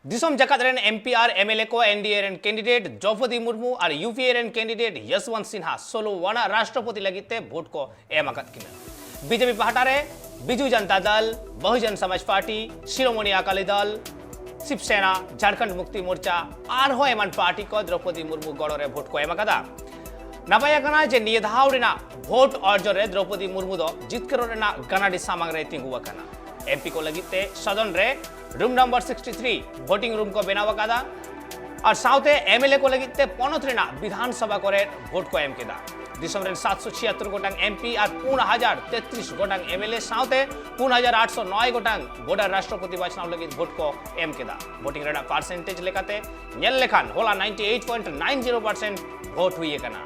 दिसम जकात रेन एमपी और एमएलए को एनडीए रेन कैंडिडेट द्रौपदी मुर्मू और यूपीए रेन कैंडिडेट यशवंत सिन्हा सोलो वाना राष्ट्रपति लगिते भोट को एम आकत किना बीजेपी पार्टी रे बिजू जनता दल, बहुजन समाज पार्टी, शिरोमणि अकाली दल, शिवसेना, झारखंड मुक्ति मोर्चा और हो एमन पार्टी को द्रौपदी मुर्मू गड़ो रे भोट को एम आकदा नपाया कना जे नियधाव रेना भोट अर्जन रे द्रौपदी मुर्मू दो जितकरो रेना गनाडी सामांग रे तिंगुवा कना एमपी को लगिते सदन रे रूम नंबर 63 वोटिंग रूम को बनावा कादा और साउथे एमएलए को लगिते पनोत्रेना विधानसभा करे भोट को एम केदा दिसम रे 776 गोटांग एमपी और 4033 गोटांग एमएलए साउथे 4809 गोटांग वोटर राष्ट्रपति बाचनाव लगित भोट को एम केदा वोटिंग रेना परसेंटेज लेकाते नेल लेखान होला 98.90% भोट हुई कना।